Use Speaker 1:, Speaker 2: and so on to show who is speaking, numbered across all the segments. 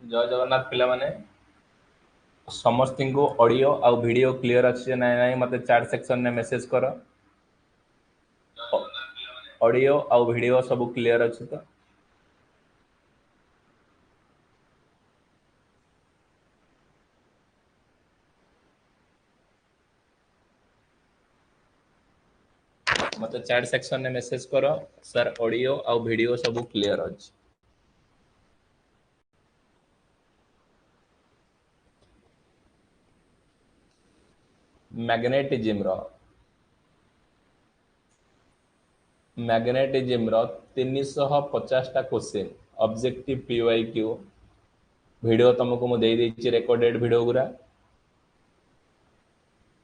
Speaker 1: जय जगन्नाथ पिला माने समस्त को ऑडियो आउ वीडियो क्लियर अच्छे ना ना मत चैट सेक्शन में मेसेज कर ऑडियो आउ वीडियो सब क्लियर अच्छे तो मत चैट सेक्शन में मेसेज कर सर ऑडियो आउ वीडियो सब क्लियर अच्छे मैग्नेटिज्म रो 350 टा क्वेश्चन ऑब्जेक्टिव पीवाईक्यू वीडियो तुमको मु दे देछि रिकॉर्डेड वीडियो गुरा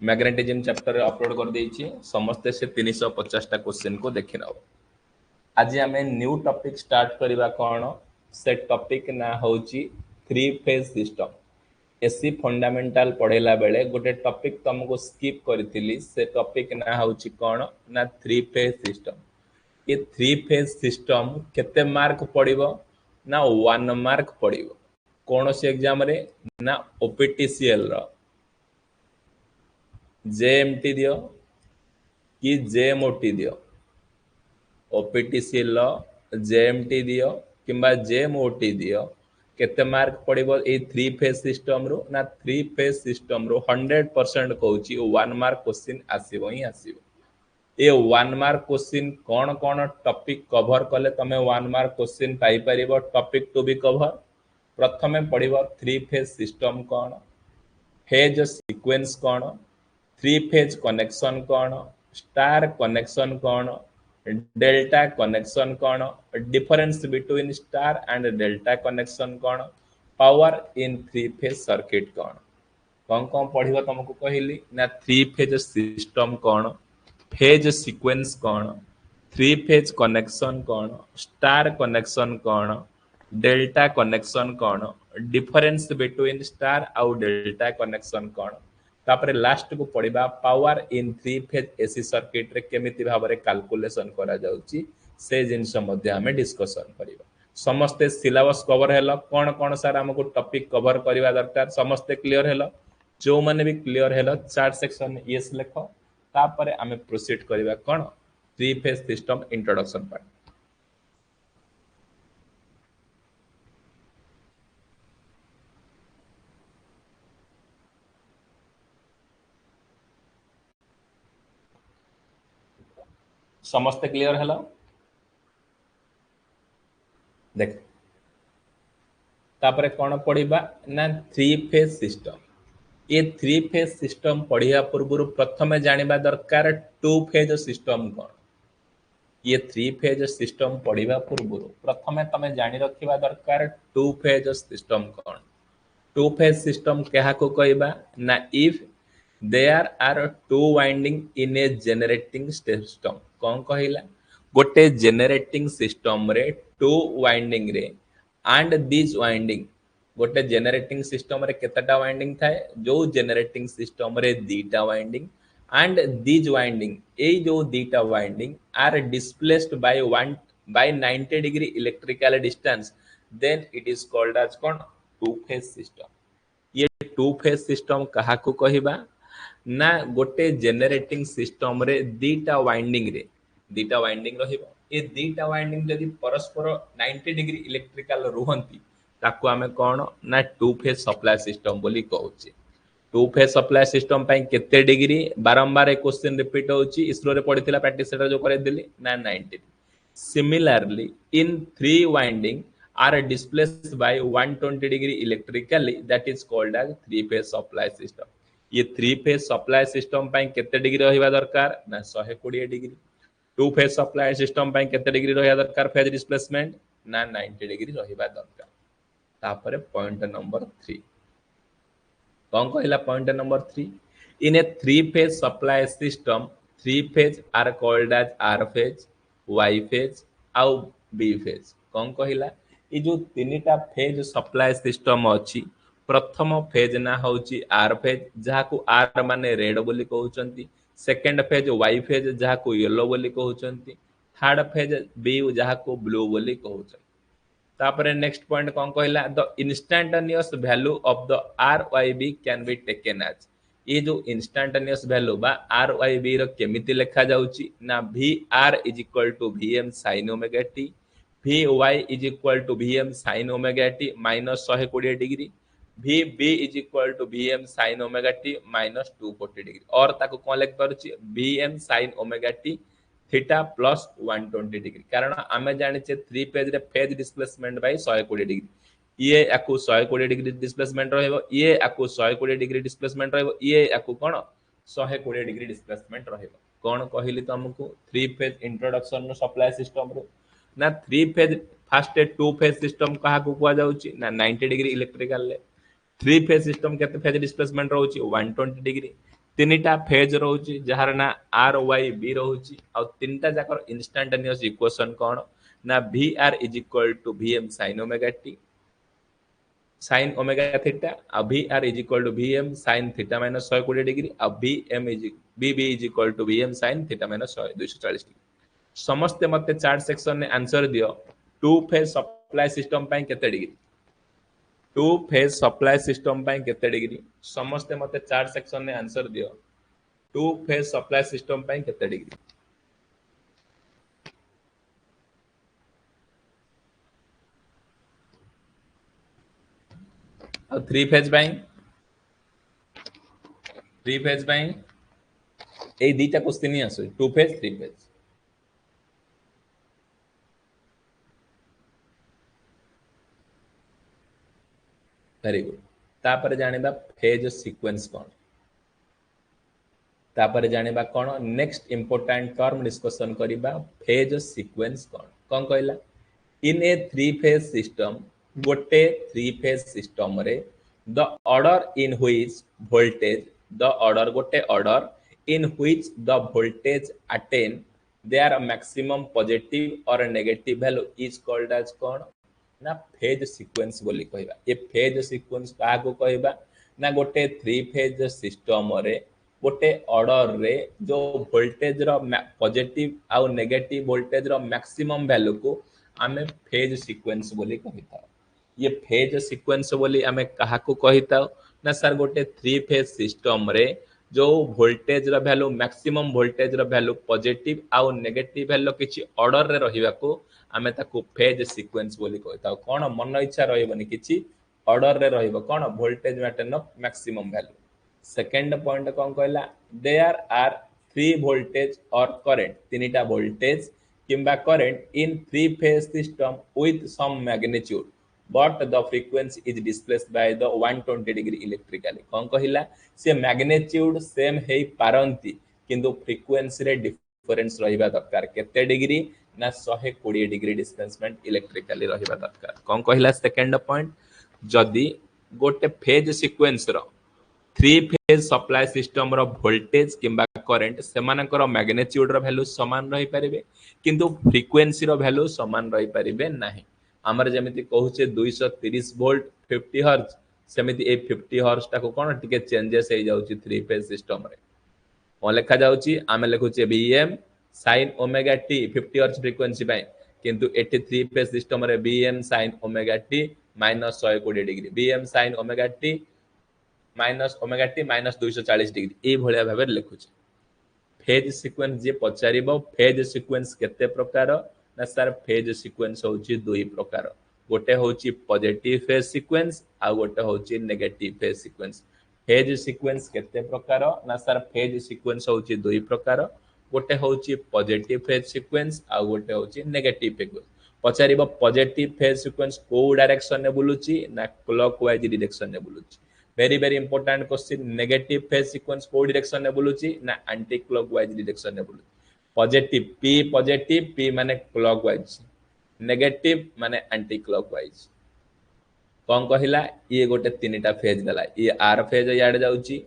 Speaker 1: मैग्नेटिज्म चैप्टर अपलोड कर देछि समस्त से 350 टा क्वेश्चन को देखि नओ आज आम न्यू टॉपिक स्टार्ट करबा कौन से टॉपिक ना होची three phase system AC fundamental पढ़ेला बेले गोटे टॉपिक तुमको स्किप करी से टॉपिक ना होची कौन ना थ्री फेज सिस्टम ये थ्री फेज सिस्टम केते मार्क पड़िबो ना 1 मार्क पड़िबो कौन से एग्जाम रे ना ओपीटीसीएल रो जेएमटी दियो कि जेएमओटी दियो ओपीटीसीएल जेएमटी दियो किंबा जेएमओटी दियो केते मार्क पड़िबो ए थ्री फेज सिस्टम रो ना थ्री फेज सिस्टम रो 100% कहूची 1 मार्क क्वेश्चन आसीबो ही आसीबो ए 1 मार्क क्वेश्चन कौन कौन टॉपिक कवर कले तमे 1 मार्क क्वेश्चन पाई परिबो टॉपिक टू बी कवर प्रथमे पड़िबो थ्री फेज सिस्टम कौन फेज सीक्वेंस कौन थ्री फेज कनेक्शन कौन स्टार कनेक्शन कौन डेल्टा कनेक्शन कौन difference between star and delta connection कौन power in three phase circuit कौन कौन पढ़िबो तुमको कहली ना थ्री फेज सिस्टम कौन फेज सीक्वेंस कौन थ्री फेज कनेक्शन कौन स्टार कनेक्शन कौन डेल्टा कनेक्शन कौन डिफरेंस बिटवीन स्टार आउ डेल्टा कनेक्शन कौन तापरे लास्ट को पढ़िबा power in three phase AC circuit रे केमिति भाबरे कैलकुलेशन करा जाउची से जिनस मध्ये हमें डिस्कशन करिबा समस्ते सिलेबस कवर हेलो कौन कौन सार हमको टॉपिक कवर करबा दरकार समस्ते क्लियर हेलो जो माने भी clear hello chat section yes लिखो तापरे हमें प्रोसीड करबा कोन three phase system introduction part समस्ते क्लियर हेलो देख तापरे कौन पढ़िबा ना थ्री फेज सिस्टम ये थ्री फेज सिस्टम पढ़िया पूर्व प्रथमे जानिबा दरकार टू फेज सिस्टम कौन ये थ्री फेज सिस्टम पढ़िबा पूर्व प्रथमे तमे जानि रखिबा दरकार टू फेज सिस्टम कौन टू फेज सिस्टम क्या को कहबा ना if there are two winding in a generating system कौन कहला गोटे जेनरेटिंग सिस्टम रे टू वाइंडिंग रे एंड दिस वाइंडिंग गोटे जेनरेटिंग सिस्टम रे केतेटा वाइंडिंग थाए जो जेनरेटिंग सिस्टम रे दीटा वाइंडिंग एंड दिस वाइंडिंग ए जो दीटा winding are displaced by 90 degree electrical distance then it is called as कौन टू फेज सिस्टम ये टू फेज सिस्टम कहा को कहबा ना गोटे जेनरेटिंग सिस्टम रे दीटा वाइंडिंग रहिबो ए दीटा वाइंडिंग जदि परस्पर 90 डिग्री इलेक्ट्रिकल रुहंती ताको आमे कोन ना टू फेज सप्लाई सिस्टम बोली कहउची टू फेज सप्लाई सिस्टम पई केते डिग्री बारंबार ए क्वेश्चन रिपीट होउची इसरो रे पढिथिला प्रैक्टिस सेटर जो करे देली ना 90 similarly in three winding are displaced by 120 degree electrically that is called as three phase supply system ये थ्री फेज सप्लाई सिस्टम पई केते डिग्री रहिबा दरकार ना 120 degree to phase supply system पई केते डिग्री रहिबा दरकार फेज डिस्प्लेसमेंट ना 90 डिग्री रहिबा दरकार तापरे पॉइंट नंबर 3 कौन कहला point number 3 in a three phase supply system three phase are called as R phase Y phase आउ बी फेज कौन कहला ये जो तीनटा फेज सप्लाई सिस्टम अच्छी प्रथम फेज ना होची आर फेज जहाँ को आर माने रेड बोली कहउचंती सेकंड फेज वाई फेज जहाँ को येलो बोली कहउचंती थर्ड फेज बी जहाँ को ब्लू बोली कहउचंती तापर नेक्स्ट पॉइंट कौन कहला the instantaneous value of the R Y B can be taken as ये जो इंस्टांटेनियस वैल्यू बा आर वाई बी रो केमिति लिखा जाउची ना V R is equal to V M sin omega T V Y is equal to V M sin omega T minus 120 degree V B is equal to V M sin omega T minus 240 degree और ताको कौन लिख पारुची we M sin omega T theta plus 120 degree कारण आमे जानिचे 3 phase रे phase displacement by 120 degree ये आकु 120 डिग्री डिस्प्लेसमेंट रहइबो ये आकु 120 डिग्री डिस्प्लेसमेंट रहइबो ये आकु कोन 120 डिग्री डिस्प्लेसमेंट रहइबो कोन कहिली तुमको 3 फेज इंट्रोडक्शन नो सप्लाई सिस्टम रो ना 3 फेज फर्स्ट 2 फेज सिस्टम कहा को कुआ जाउची ना 90 डिग्री इलेक्ट्रिकल ले 3 फेज सिस्टम केते फेज डिस्प्लेसमेंट रहउची 120 डिग्री तीनटा फेज रहउची जहार ना आर वाई बी रहउची आ तीनटा जाकर इंस्टेंटेनियस इक्वेशन कोन ना V R is equal to V M sin omega T sin omega theta अब V R is equal to V M sin theta minus 120 degree अब V M is V B is equal to V M sin theta minus 240 degree समस्त मते chat section ने answer दियो to phase supply system पई केते degree to phase supply system पई केते degree समस्त मते चार्ट सेक्शन ने आंसर दियो टू फेज सप्लाई सिस्टम पई केते डिग्री और 3 फेज पई ए दीटा क्वेश्चन ही आसो 2 फेज 3 फेज वेरी गुड तापर जानिबा फेज सीक्वेंस कोन तापर जानिबा कोन नेक्स्ट इंपोर्टेंट टर्म डिस्कशन करिबा फेज सीक्वेंस कोन कोन कहला इन ए 3 फेज सिस्टम गोटे 3 फेज सिस्टम रे the order in which voltage the order गोटे order in which the voltage attain their maximum positive or negative value is called as कोन ना phase sequence बोली कहबा ये फेज सीक्वेंस का को कहबा ना गोटे 3 फेज सिस्टम रे गोटे ऑर्डर रे जो वोल्टेज रो पॉजिटिव आ नेगेटिव वोल्टेज रो मैक्सिमम वैल्यू को आमे फेज सीक्वेंस बोली कहिता ये फेज सीक्वेंस बोली आमे कहा को कहिता ना सर गोटे 3 फेज सिस्टम रे जो वोल्टेज रो वैल्यू मैक्सिमम वोल्टेज रो वैल्यू पॉजिटिव आ नेगेटिव वैल्यू किछि ऑर्डर रे रहिबा को आमे ताको फेज सीक्वेंस बोली कहता कोन मन इच्छा रहइबनी किछि ऑर्डर रे रहइबो कोन voltage matter of maximum value second point कोन कहला there are 3 voltage or current तीनटा वोल्टेज किंबा current in 3 phase system with some magnitude but the frequency is displaced by the 120 degree electrically कोन कहला से मैग्नीट्यूड सेम हेई पारंती किंतु frequency रे difference रहिबा दरकार केते डिग्री ना 120 डिग्री डिस्प्लेसमेंट इलेक्ट्रिकली रहिबा दरकार कोन कहला सेकंड पॉइंट जदी गोटे फेज सीक्वेंस रो 3 फेज सप्लाई सिस्टम रो वोल्टेज किंबा करंट सेमानकर मैग्नीट्यूड रो वैल्यू समान रहि परिबे किंतु फ्रीक्वेंसी रो वैल्यू समान रहि परिबे नाही हमर जेमिति कहूचे 230 वोल्ट 50 हर्ट्ज सेमिति ए 50 हर्ट्ज ता को कोन टिके चेंजेस हे जाउची 3 फेज सिस्टम रे कोन लेखा जाउची आमे लेखुचे Vm sin omega t 50 hertz frequency पय किंतु 83 फेज सिस्टम रे Vm sin omega t minus 120 degree Vm sin omega t minus omega t minus 240 degree ए भलिया भाबे लेखुचे फेज सीक्वेंस जे पचारिबो फेज सीक्वेंस केते प्रकार ना सर फेज सीक्वेंस होची दुई प्रकार गोटे होची पॉजिटिव फेज सीक्वेंस आ गोटे होची negative phase sequence phase sequence केते प्रकार ना सर फेज सीक्वेंस होची दुई प्रकार गोटे होची पॉजिटिव फेज सीक्वेंस आ गोटे होची नेगेटिव फेज पचारिबो पॉजिटिव फेज सीक्वेंस को डायरेक्शन ने बुलुची ना क्लॉकवाइज डायरेक्शन ने बुलुची very important question negative phase sequence को डायरेक्शन ने बुलुची ना एंटी क्लॉकवाइज डायरेक्शन ने बुलुची पॉजिटिव p माने क्लॉकवाइज नेगेटिव माने एंटी क्लॉकवाइज कोन कहिला ये गोटे तीनटा फेज दला ये r फेज याड जाउची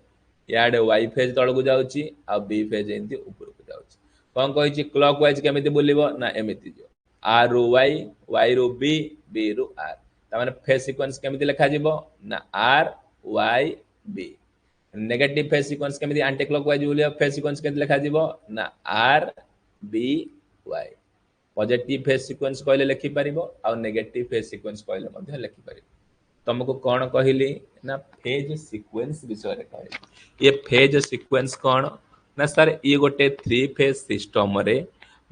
Speaker 1: याड y फेज तळगु जाउची आ b फेज एंती ऊपर को जाउची कोन कहिची क्लॉकवाइज केमिति बोलिबो ना एमिति जो r रो y रो b b रो r त माने फेज सीक्वेंस केमिति लिखा जिवो ना r y b negative phase sequence केमिति एंटी क्लॉकवाइज बोलियो फेज सीक्वेंस केमिति लिखा जिवो ना r b y positive phase sequence कहले लिखि परिबो आ नेगेटिव फेज सीक्वेंस कहले मध्ये लिखि परिबो तुमको कौन कहली ना फेज सीक्वेंस विषय रे कहली ये फेज सीक्वेंस कौन ना सर ये गोटे थ्री फेज सिस्टम रे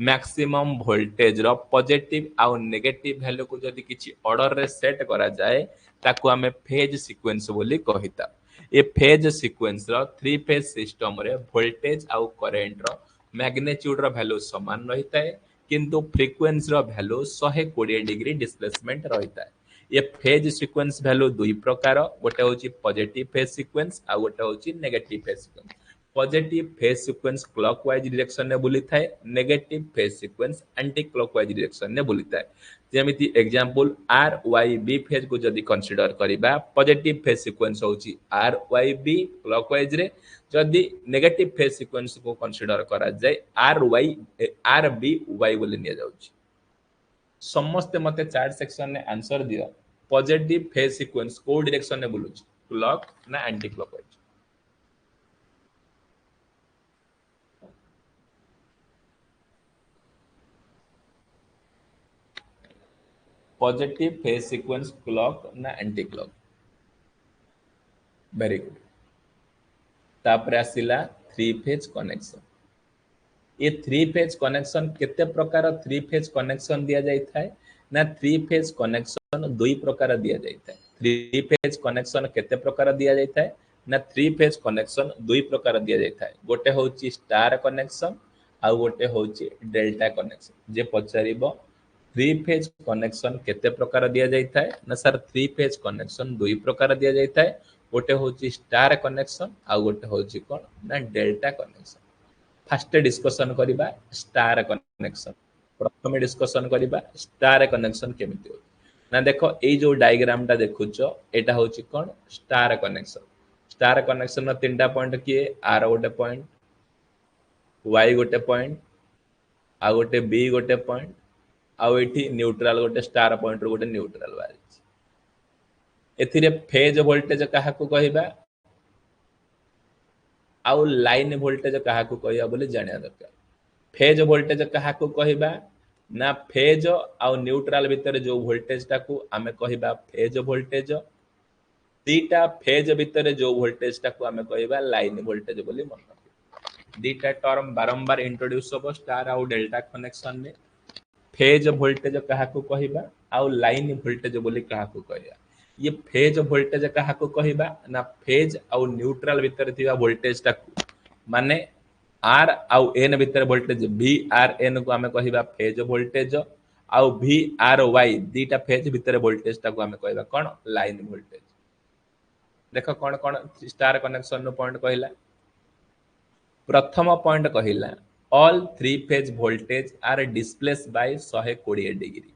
Speaker 1: मैक्सिमम वोल्टेज रो पॉजिटिव आ नेगेटिव वैल्यू को जदि किछि ऑर्डर रे सेट करा जाए ताको हमें फेज सीक्वेंस बोली कहिता ये फेज सीक्वेंस रो थ्री फेज सिस्टम रे वोल्टेज आ करंट रो मैग्नीट्यूड रो वैल्यू समान रहिता है किंतु फ्रीक्वेंसी रो वैल्यू 120 डिग्री डिस्प्लेसमेंट रहिता है ये फेज सीक्वेंस वैल्यू दुई प्रकार गोटे होची पॉजिटिव फेज सीक्वेंस आ गोटे होची negative phase sequence positive phase sequence clockwise direction ने बुली थाए negative phase sequence anti clockwise direction ने बुली थाए जेमिति example R Y B phase को जदी कंसीडर करिबा पॉजिटिव फेज सीक्वेंस होची आर वाई बी क्लॉकवाइज रे जदी नेगेटिव फेज सीक्वेंस को कंसीडर करा जाय आर बी वाई बोली निया जाउची समस्त मते चार्ट सेक्शन ने आंसर दियो पॉजिटिव फेज सीक्वेंस को डायरेक्शन ने बोलुची क्लॉक ना anti clockwise positive phase sequence clock ना एंटी क्लॉक वेरी गुड तापर आसिला थ्री फेज कनेक्शन ये थ्री फेज कनेक्शन केते प्रकार थ्री फेज कनेक्शन दिया जाय थाए ना थ्री फेज कनेक्शन दुई प्रकार दिया जाय थाए थ्री फेज कनेक्शन केते प्रकार दिया जाय थाए ना थ्री फेज कनेक्शन दुई प्रकार दिया जाय थाए गोटे होची स्टार कनेक्शन आ गोटे होची डेल्टा कनेक्शन जे पचारिबो थ्री फेज कनेक्शन केते प्रकार दिया जाय थाए ना सर थ्री फेज कनेक्शन दुई प्रकार दिया जाय थाए गोटे होची स्टार कनेक्शन आ गोटे होची कोन ना डेल्टा कनेक्शन फास्ट डिस्कशन करिबा स्टार कनेक्शन प्रथम डिस्कशन करिबा स्टार कनेक्शन केमिति हो ना देखो ए जो डायग्राम टा देखुचो एटा होची कोन स्टार कनेक्शन न तीनटा पॉइंट किए आर गोटे पॉइंट वाई गोटे पॉइंट आ गोटे बी गोटे पॉइंट आ एठी न्यूट्रल गोटे स्टार पॉइंट रो गोटे न्यूट्रल बारी एथिरे फेज वोल्टेज काहा को कहिबा आउ लाइन वोल्टेज काहा को कहिया बोली जानिया दरकार फेज वोल्टेज काहा को कहिबा ना फेज आउ न्यूट्रल भीतर जो वोल्टेज टा को आमे कहिबा फेज वोल्टेज दीटा फेज भीतर जो वोल्टेज टा को आमे कहिबा लाइन वोल्टेज बोली मन दीटा टर्म बारंबार इंट्रोड्यूस हो स्टार आउ डेल्टा कनेक्शन में फेज वोल्टेज काहा को कहिबा आउ लाइन वोल्टेज बोली काहा को कहिया ये फेज वोल्टेज काहा को कहिबा ना फेज आउ न्यूट्रल भीतर थिबा वोल्टेज टा माने आर आउ एन भीतर वोल्टेज वी आर एन को हमें कहिबा फेज वोल्टेज आउ वी आर वाई दीटा फेज भीतर वोल्टेज टा को हमें कहिबा कोन लाइन वोल्टेज देखो कोन कोन स्टार कनेक्शन नो पॉइंट कहिला प्रथम पॉइंट कहिला all three phase voltage are displace by 120 degree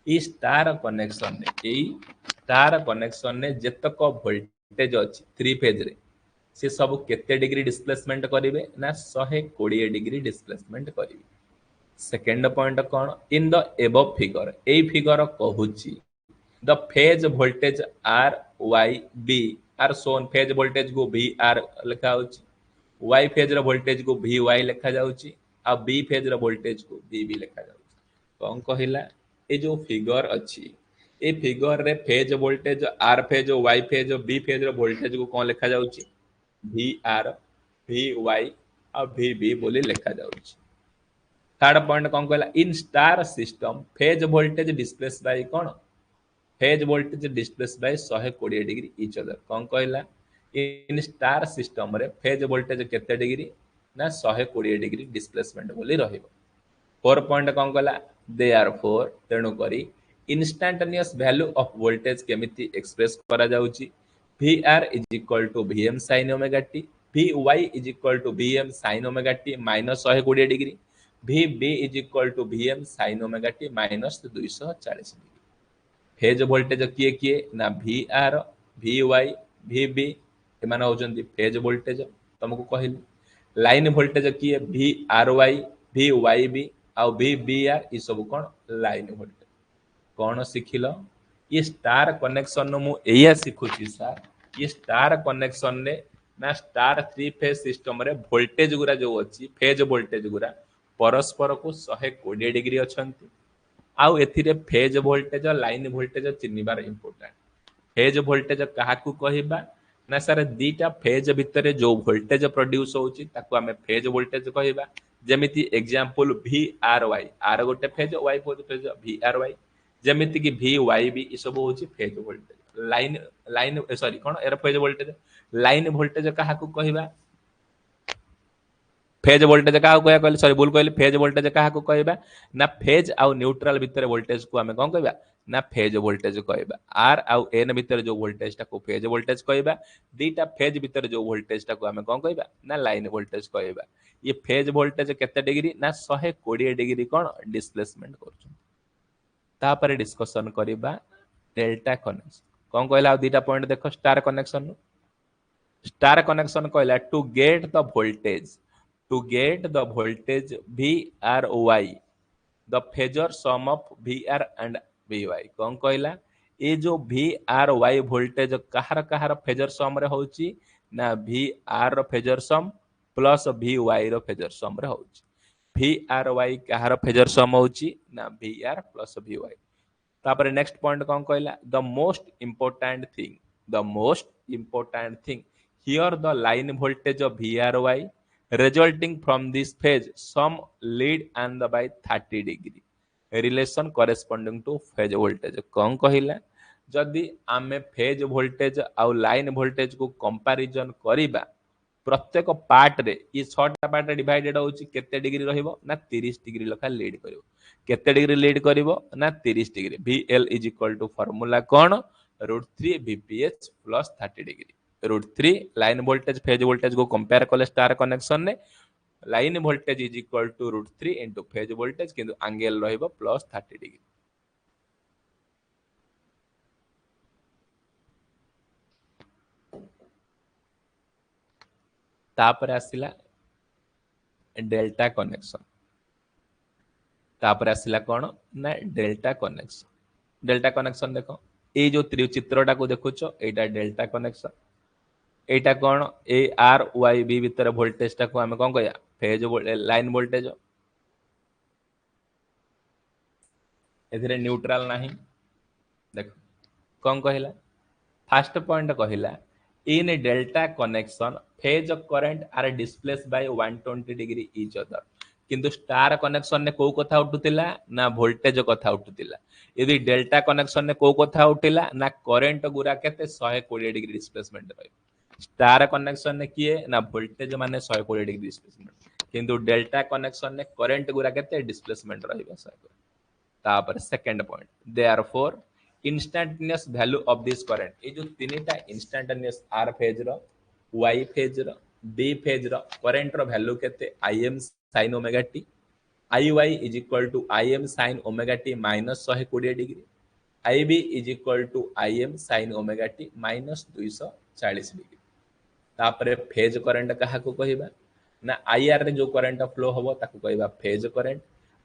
Speaker 1: ई स्टार कनेक्शन ने स्टार कनेक्शन ने जेतक वोल्टेज अछि थ्री फेज रे से सब केते डिग्री डिस्प्लेसमेंट करिवे ना 120 डिग्री डिस्प्लेसमेंट करिवे सेकंड पॉइंट कोन इन द एबव फिगर ए फिगर कहूची the phase voltage R Y B R सोन फेज वोल्टेज को वी आर लिखा होची वाई फेज रो वोल्टेज को वी वाई लिखा जाउची आ बी फेज रो वोल्टेज को बी बी लिखा जाउची कोन कहिला ए जो फिगर अछि ए फिगर रे phase voltage R phase Y phase B phase रो वोल्टेज को कोन लिखा जाउची वी आर वी वाई और वी बी बोली लिखा जाउची थर्ड पॉइंट कोन कहला in star system phase voltage displace by कोन phase voltage displace by 120 degree each other कोन कहला इन स्टार सिस्टम रे फेज वोल्टेज केते डिग्री ना 120 डिग्री डिस्प्लेसमेंट बोली रहिबो फोर पॉइंट कोन कहला दे आर फोर तेणु करी इंस्टैंटेनियस वैल्यू ऑफ वोल्टेज केमिति एक्सप्रेस करा जाउची VR is equal to VM sin omega t VY is equal to VM sin omega t minus 120 degree VB is equal to VM sin omega t minus 240 degree phase voltage किए किए ना VR VY VB एमाने होचंती phase voltage तुमको कहली line voltage किए VRY VYB आ VBR ई सब कोन line voltage कोन सिखिलो ये star connection मु एया सिखुची सर ये स्टार कनेक्शन ने ना स्टार थ्री फेज सिस्टम रे वोल्टेज गुरा जो अछि फेज वोल्टेज गुरा परस्पर को 120 डिग्री अछंती आउ एथिरे फेज वोल्टेज लाइन वोल्टेज चिन्हिबार इंपोर्टेंट फेज वोल्टेज काहाकू कहिबा ना सर दीटा फेज भितर जो वोल्टेज प्रोड्यूस होची ताकू हमें फेज वोल्टेज कहिबा जेमिति example V R Y R गोटे फेज वाई गोटे फेज वी आर वाई जेमिति कि वी वाई भी ई सब होची phase voltage line line sorry कोन एरा फेज वोल्टेज लाइन वोल्टेज काहाकू कहिबा फेज वोल्टेज क्या कहले सॉरी भूल कहली फेज वोल्टेज क्या कहबा ना फेज आउ न्यूट्रल भितर वोल्टेज को आमे कोन कहबा ना फेज वोल्टेज कहबा आर आउ एन भितर जो वोल्टेज टा को फेज वोल्टेज कहबा दीटा फेज भितर जो वोल्टेज टा को आमे कोन कहबा ना लाइन वोल्टेज कहबा ये फेज वोल्टेज केते डिग्री ना 120 डिग्री कोन डिस्प्लेसमेंट करछन तापर डिस्कशन करबा डेल्टा कनेक्शन कोन कहला दीटा पॉइंट देखो स्टार कनेक्शन कहला to get the voltage to get the voltage VRY the phasor sum of VR and VY कौन कहला ये जो VRY वोल्टेज कहार कहार फेजर सम रे होची ना VR रो फेजर सम प्लस VY रो फेजर सम रे होची VRY कहार फेजर सम होची ना VR प्लस VY तापर नेक्स्ट पॉइंट कौन कहला the most important thing here the line voltage of VRY resulting from this phase some lead and by 30 degree relation corresponding to phase voltage कौन कहिला जदि आमे phase voltage आउ line voltage को comparison करिबा प्रत्येक पार्ट रे ये 6टा पार्ट डिवाइडेड होची केते डिग्री रहइबो ना 30 डिग्री लखा लीड करिवो केते डिग्री लीड करिवो ना 30 डिग्री VL फार्मूला कोन √3 VPH + 30 degree √3 line voltage phase voltage को कंपेयर कले स्टार कनेक्शन ने line voltage is equal to √3 into phase voltage किंतु एंगल रहइबो +30 डिग्री तापर आसिला डेल्टा कनेक्शन कोन ना डेल्टा कनेक्शन देखो ए जो चित्रटा को देखुचो एटा डेल्टा कनेक्शन एटा कोन ए आर वाई बी भीतर वोल्टेज टा को हमें कोन कहया फेज लाइन वोल्टेज एथिरे न्यूट्रल नाही देखो कोन कहला फर्स्ट पॉइंट कहला in delta connection phase current are displace by 120 degree each other किंतु स्टार कनेक्शन ने को कथा उठुतिला ना वोल्टेज कथा उठुतिला यदि डेल्टा कनेक्शन ने को कथा उठिला ना करंट गुरा केते 120 डिग्री डिस्प्लेसमेंट रही स्टार कनेक्शन ने किए ना वोल्टेज माने 120 डिग्री डिस्प्लेसमेंट किंतु डेल्टा कनेक्शन ने करंट गुरा केते डिस्प्लेसमेंट रहइबो 100 तापर second point therefore instantaneous value of this current ए जो तीनटा इंस्टेंटेनियस आर फेज रो वाई फेज रो बी फेज रो करंट रो वैल्यू केते Im sin omega t Iy is equal to Im sin omega t minus 120 degree Ib is equal to Im sin omega t minus 240 degree तापरे phase current कहा को कहिबा ना IR रे जो current flow होबो ताको कहिबा फेज करंट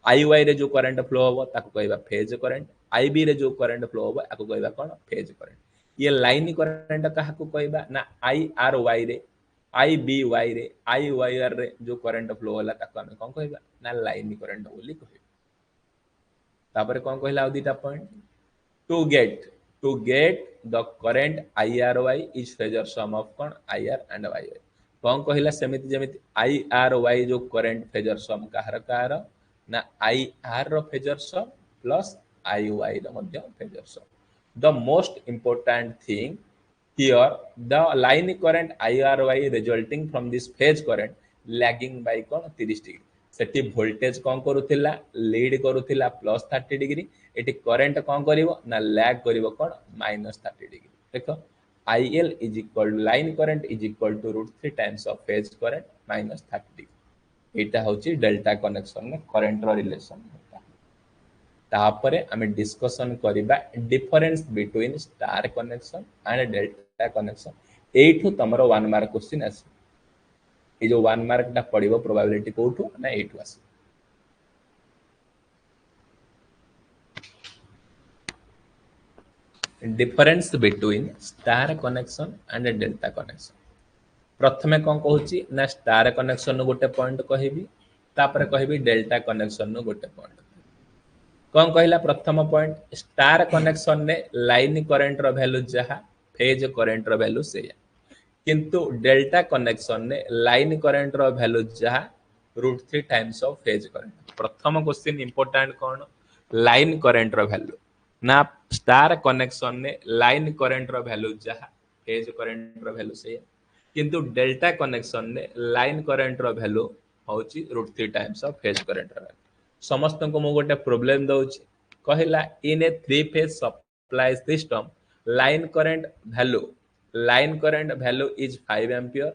Speaker 1: आईवाई रे जो करंट फ्लो होबो ताको कहिबा फेज करंट आईबी रे जो करंट फ्लो होबो ताको कहिबा कोन फेज करंट ये लाइन करंट कहा को कहिबा ना आईआरवाई रे आईबीवाई रे आईवाईआर रे जो करंट फ्लो होला ताको हम कोन कहिबा ना लाइन करंट बोली कहिबा तापरे कोन कहिला आ दीटा point to get the current IRY is phasor sum of कौन IR and YY कौन कहला सेमिति जेमिति IRY जो करंट फेजर सम कहार ना IR रो फेजर सम प्लस IY रो मध्य phasor sum the most important thing here the line current IRY resulting from this phase current lagging by कौन 30 डिग्री सेठी वोल्टेज कौन करूथिला लीड करूथिला +30 डिग्री एटी करंट कौन करिवो ना लैग करिवो कोन -30 डिग्री देखो IL is equal to line current is equal to √3 times of phase current -30 degree एटा होची डेल्टा कनेक्शन में करंट रो रिलेशन तापरे हमें डिस्कशन करिबा difference between star connection and delta connection एठू तमरो 1 मार्क क्वेश्चन आसी ये जो 1 मार्क टा पड़िबो प्रोबेबिलिटी कोठू ना एठू आसी difference between star connection and delta connection प्रथमे कोन कहूची ना स्टार कनेक्शन गोटे पॉइंट कहिबी तापर कहबी डेल्टा कनेक्शन नु गोटे पॉइंट कौन कहला प्रथम पॉइंट स्टार कनेक्शन ने लाइन करंट रो वैल्यू जहा फेज करंट रो वैल्यू से किंतु डेल्टा कनेक्शन ने लाइन करंट रो वैल्यू जहा √3 टाइम्स ऑफ फेज करंट प्रथम क्वेश्चन इंपोर्टेंट कौन लाइन करंट रो वैल्यू ना स्टार कनेक्शन ने लाइन करंट रो वैल्यू जहा फेज करंट रो वैल्यू से किंतु डेल्टा कनेक्शन ने लाइन करंट रो वैल्यू होची √3 टाइम्स ऑफ फेज करंट रो समस्त को मु गोटे प्रॉब्लम दउची कहला in a three phase supply system line current value is 5 ampere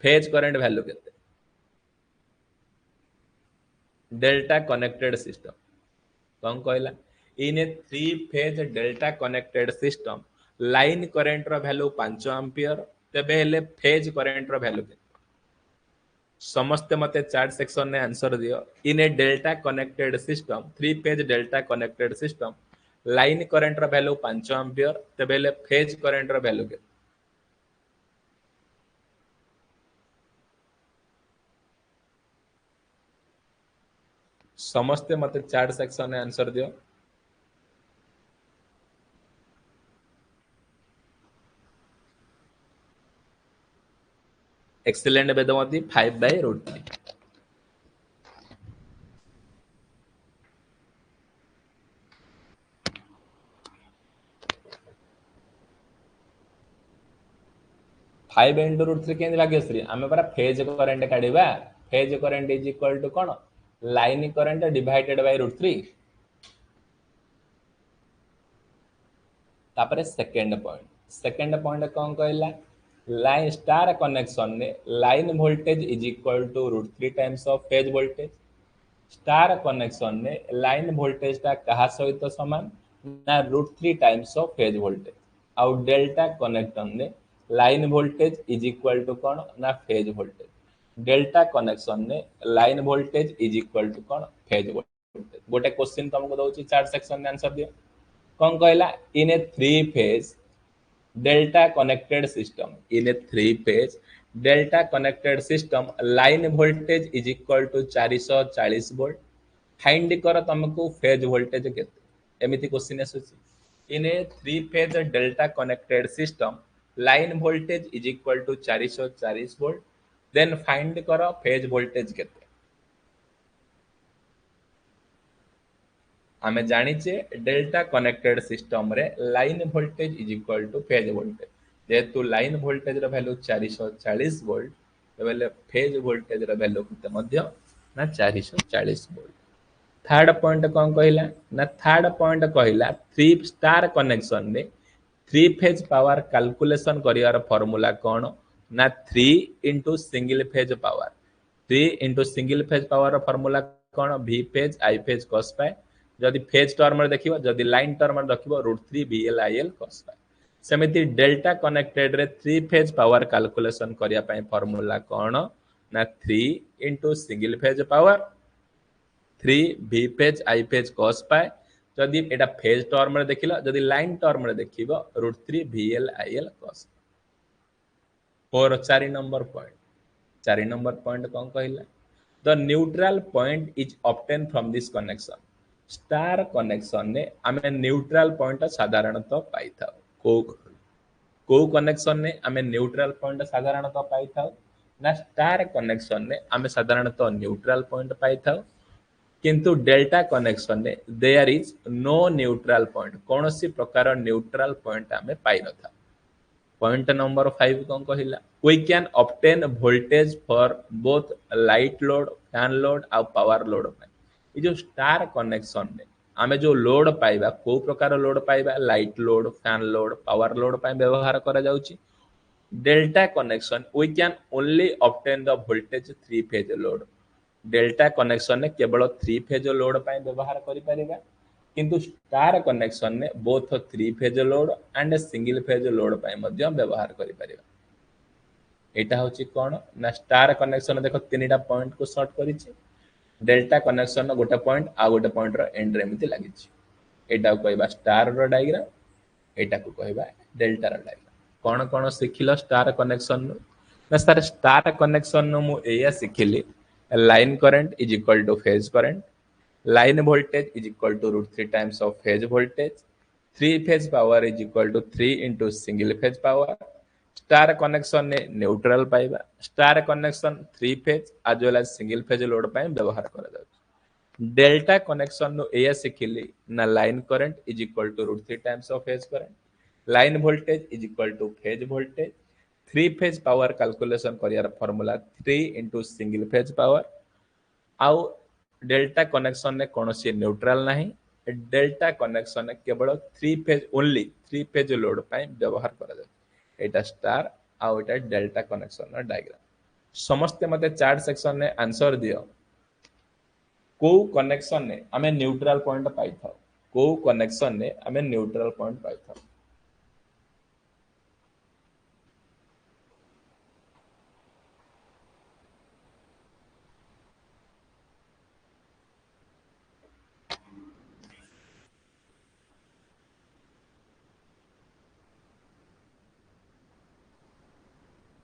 Speaker 1: phase current value केते डेल्टा कनेक्टेड सिस्टम कौन कहला in a three phase delta connected system line current रो वैल्यू 5 एम्पियर तेबे हेले फेज करंट रो value केते समस्ते मते चार्ट सेक्शन ने आंसर दियो in a delta connected system three phase delta connected system line current रो वैल्यू 5 एम्पियर तेबे हेले फेज करंट रो वैल्यू केते समस्ते मते चार्ट सेक्शन ने आंसर दियो एक्सीलेंट वेदमती 5/√3 5 into √3 केंद्र भाग्यश्री आमे परा फेज करंट काढिबा phase current is equal to कोन लाइन करंट डिवाइडेड बाय √3 तापर सेकंड पॉइंट कौन कहला लाइन स्टार कनेक्शन ने line voltage is equal to √3 times of phase voltage star connection ने लाइन वोल्टेज ता कहा सहित समान ना √3 टाइम्स ऑफ फेज वोल्टेज आउ डेल्टा कनेक्शन ने line voltage is equal to कौन ना फेज वोल्टेज डेल्टा कनेक्शन ने line voltage is equal to कौन फेज वोल्टेज गोटे क्वेश्चन तुमको दउची चार्ट सेक्शन में आंसर दियो कौन कहला in a three phase delta connected system line voltage is equal to 440 volt find कर तुमको फेज वोल्टेज केते एमिति क्वेश्चन आसुची in a three phase delta connected system line voltage is equal to 440 volt then find कर phase voltage केते आमे जानिचे delta connected system रे line voltage is equal to phase voltage जेतु लाइन वोल्टेज रो वैल्यू 440 वोल्ट तबेले phase voltage रो value केते मध्य ना 440 वोल्ट थर्ड पॉइंट कौन कहला ना थर्ड पॉइंट कहला थ्री स्टार कनेक्शन ने थ्री फेज पावर कैलकुलेशन करियार फार्मूला कौन ना 3 into single phase power 3 into single phase power formula कौन v phase i phase cos पाए जदि फेज टर्म रे देखिबो जदि लाइन टर्म रे देखिबो √3 VLIL cos पाए सेमिति डेल्टा कनेक्टेड रे थ्री फेज पावर कैलकुलेशन करिया पय फार्मूला कौन ना 3 into single phase power 3 v phase i phase cos पाए जदि एटा फेज टर्म रे देखिला जदि लाइन टर्म रे देखिबो √3 VLIL cos और 4 नंबर पॉइंट कौन कहला the neutral point is obtain from this connection star connection ने आमे न्यूट्रल पॉइंट साधारणतः पाई थाउ को कनेक्शन ने आमे न्यूट्रल पॉइंट साधारणतः पाई थाउ ना स्टार कनेक्शन ने आमे साधारणतः न्यूट्रल पॉइंट पाई थाउ किंतु डेल्टा कनेक्शन ने there is no neutral point कोनोसी प्रकार न्यूट्रल पॉइंट आमे पाई न था पॉइंट नंबर 5 कौन कहला we can obtain voltage for both light load fan load और पावर लोड ये जो स्टार कनेक्शन ने आमे जो लोड पाइबा को प्रकार लोड पाइबा light load fan load power load पाइ व्यवहार करा जाउची delta connection we can only obtain the voltage three phase load delta connection ने केवल थ्री फेज लोड पाइ व्यवहार करि परिबा किंतु स्टार कनेक्शन ने both three phase load and single phase load पाइ मध्य व्यवहार करि परिबा एटा होची कोन ना स्टार कनेक्शन देखो तीनटा पॉइंट को शॉर्ट करिछि डेल्टा कनेक्शन गोटे पॉइंट आ गोटे पॉइंट रो एंड रे एमिति लागिछि एटा को कहबा स्टार रो डायग्राम एटा को कहबा डेल्टा रो डायग्राम कोन कोन सिखिलो स्टार कनेक्शन ना सर स्टार कनेक्शन नु मु एया सिखिली line current is equal to phase current line voltage is equal to root 3 times of phase voltage three phase power is equal to 3 into single phase power star connection ने neutral पाइबा star connection three phase as well as single phase load पाई व्यवहार करा जाउछ delta connection नु एया सिखिली ना line current is equal to root 3 times of phase current line voltage is equal to phase voltage three phase power calculation करियार formula 3 into single phase power आउ डेल्टा कनेक्शन ने कौन सी न्यूट्रल नहीं डेल्टा कनेक्शन केवल three phase only three phase load पाई व्यवहार करा जाए एटा स्टार आउ एटा डेल्टा कनेक्शन डायग्राम समस्ते मते चार्ट सेक्शन ने आंसर दियो को कनेक्शन ने हमें न्यूट्रल पॉइंट पाई था को कनेक्शन ने हमें न्यूट्रल पॉइंट पाई था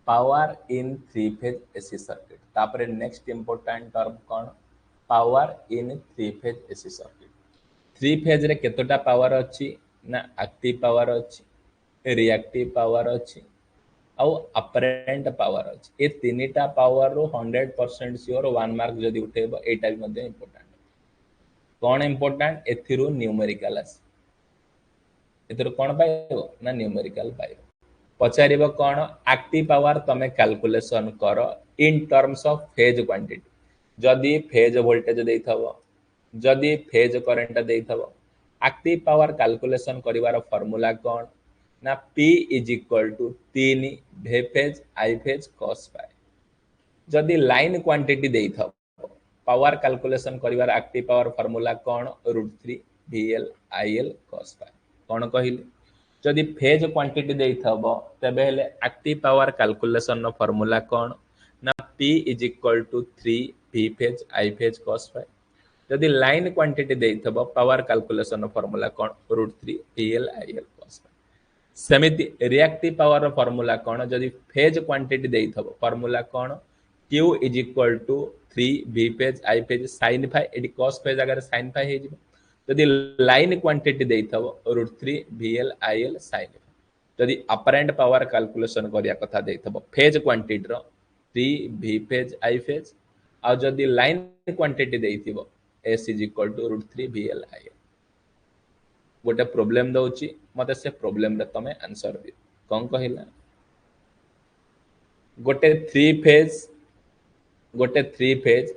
Speaker 1: power in three phase AC circuit तापर नेक्स्ट इंपोर्टेंट टर्म कौन power in three phase AC circuit three phase रे केतोटा पावर अच्छी ना एक्टिव पावर अच्छी रिएक्टिव पावर अच्छी आउ अपरेंट पावर अच्छी ये तीनटा पावर रो 100% श्योर वन मार्क जदि उठेबो एटा भी मध्ये इंपोर्टेंट कौन इंपोर्टेंट एथिरो न्यूमेरिकल आस एथिरो कौन पाइबो ना न्यूमेरिकल पाइबो पचारिबो कौन एक्टिव पावर तमे कैलकुलेशन करो in terms of phase quantity जदि फेज वोल्टेज देइथबो जदि फेज करंट देइथबो एक्टिव पावर कैलकुलेशन करिवार फार्मूला कौन ना P is equal to 3 V phase I phase cos पाए जदि लाइन क्वांटिटी देइथबो पावर कैलकुलेशन करिवार एक्टिव पावर फार्मूला कौन √3 VL IL cos पाए कौन कहिली जदि फेज क्वांटिटी देइथबो तबे हेले एक्टिव पावर कैलकुलेशन नो फार्मूला कौन ना P is equal to 3 V phase I phase cos पाए जदि लाइन क्वांटिटी देइथबो पावर कैलकुलेशन नो फार्मूला कौन √3 VL IL cos पाए सेमिति रिएक्टिव पावर फार्मूला कौन जदि फेज क्वांटिटी देइथबो फार्मूला कौन Q is equal to 3 V phase I phase sin phi एडी cos फेज अगर sin फाई हे जिवो जदि लाइन क्वांटिटी देइथबो √3 VL IL sin जदि अपरेंट पावर कैलकुलेशन करिया कथा देइथबो फेज क्वांटिटी रो 3 V फेज I फेज आ जदि लाइन क्वांटिटी देइथिबो S is equal to √3 VL IL गोटे प्रोब्लेम दउची मते से प्रोब्लेम रे तमे आंसर दियो कोन कहिला गोटे three phase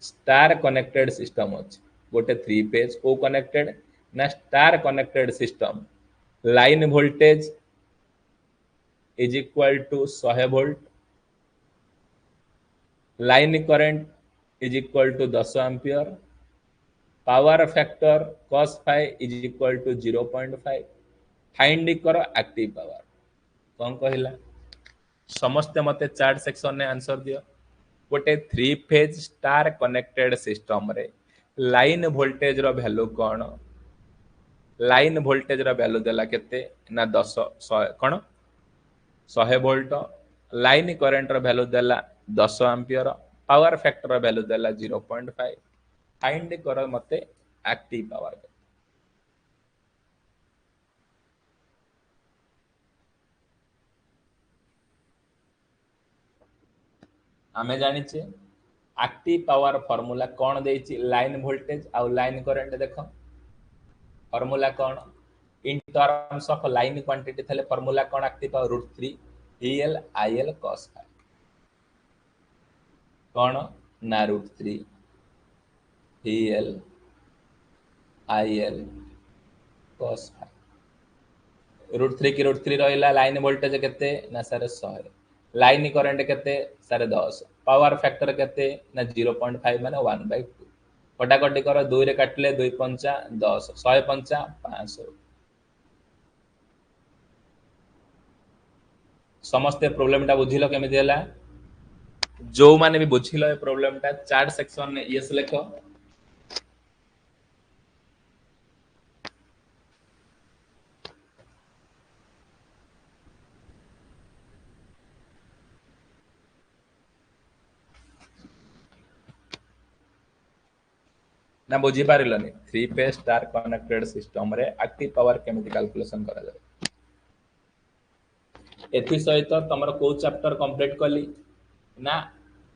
Speaker 1: star connected system अछि गोटे थ्री फेज को कनेक्टेड ना star connected system line voltage is equal to 100 volt line current is equal to 10 ampere power factor cos phi is equal to 0.5 find करो active power कौन कहला समस्ते मते chat section ने आंसर दियो गोटे three phase star connected system रे line voltage रो वैल्यू कौन लाइन वोल्टेज रो वैल्यू देला केते ना 10 100 कौन 100 वोल्ट लाइन करंट रो वैल्यू देला 10 एम्पियर पावर फैक्टर रो वैल्यू देला 0.5 फाइंड करो मते एक्टिव पावर आमे जानी छे एक्टिव पावर फार्मूला कौन देछि लाइन वोल्टेज आ लाइन करंट देखो फार्मूला कौन इन टर्म्स ऑफ लाइन क्वांटिटी थले फार्मूला कौन active power √3 VL IL cos phi कौन ना √3 VL IL cos phi √3 की √3 रहिला लाइन वोल्टेज केते ना सर 100 लाइन करंट केते सर 10 पावर फैक्टर केते ना 0.5 माने 1/2 कटाकटी कर 2 रे काटले 2 पंचा 10 100 पंचा 500 समस्ते प्रॉब्लम टा बुझिलो केमिति हला जो माने भी बुझिलो ए प्रॉब्लम टा चार्ट सेक्शन ने यस लिखो ना बुझी पारिलनी three phase star connected system रे एक्टिव पावर केमिति कैलकुलेशन करा जाय एथि सहित तमर को चैप्टर कंप्लीट कली ना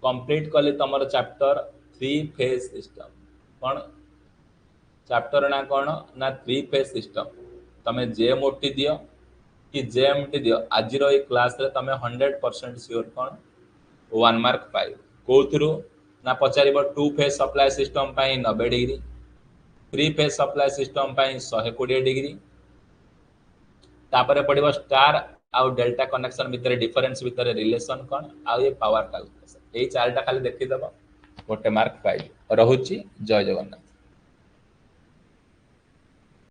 Speaker 1: कंप्लीट कली तमर चैप्टर थ्री फेज सिस्टम कौन चैप्टर ना कौन ना थ्री फेज सिस्टम तमे जेएमओटी दियो कि जेएमटी दियो आज रो क्लास रे तमे 100% श्योर कौन 1 मार्क पाइब कोथरू ना पचारिबो टू फेज सप्लाई सिस्टम पाई 90 degree three phase supply system पाई 120 डिग्री तापरे पड़िबो स्टार आउ डेल्टा कनेक्शन भितर डिफरेंस भितर रिलेशन कौन आउ ये पावर कैलकुलेशन यही चारटा खाली देखि दबो गोटे मार्क पाइब रहुची जय जगन्नाथ।